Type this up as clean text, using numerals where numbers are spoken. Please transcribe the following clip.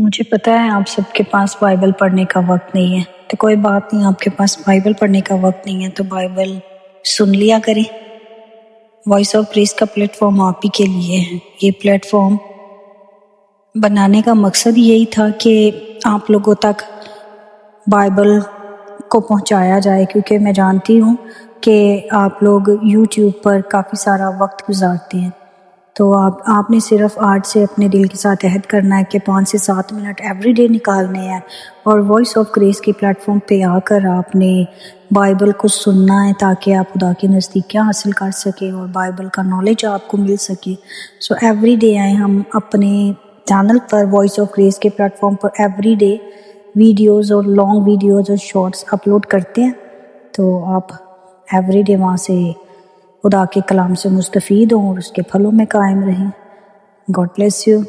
مجھے پتہ ہے آپ سب کے پاس بائبل پڑھنے کا وقت نہیں ہے، تو کوئی بات نہیں، آپ کے پاس بائبل پڑھنے کا وقت نہیں ہے تو بائبل سن لیا کریں۔ وائس آف گریس کا پلیٹ فارم آپ ہی کے لیے ہے۔ یہ پلیٹ فارم بنانے کا مقصد یہی تھا کہ آپ لوگوں تک بائبل کو پہنچایا جائے، کیونکہ میں جانتی ہوں کہ آپ لوگ یوٹیوب پر کافی سارا وقت گزارتے ہیں، تو آپ نے صرف آج سے اپنے دل کے ساتھ عہد کرنا ہے کہ 5 سے 7 منٹ ایوری ڈے نکالنے ہیں اور وائس آف گریس کی پلیٹ فارم پہ آ کر آپ نے بائبل کو سننا ہے تاکہ آپ خدا کی نزدیکیاں حاصل کر سکیں اور بائبل کا نالج آپ کو مل سکے۔ سو ایوری ڈے آئے ہم اپنے چینل پر وائس آف گریس کے پلیٹ فارم پر ایوری ڈے ویڈیوز اور لانگ ویڈیوز اور شارٹس اپلوڈ کرتے ہیں، تو آپ ایوری ڈے وہاں سے خدا کے کلام سے مستفید ہوں اور اس کے پھلوں میں قائم رہیں۔ God bless you.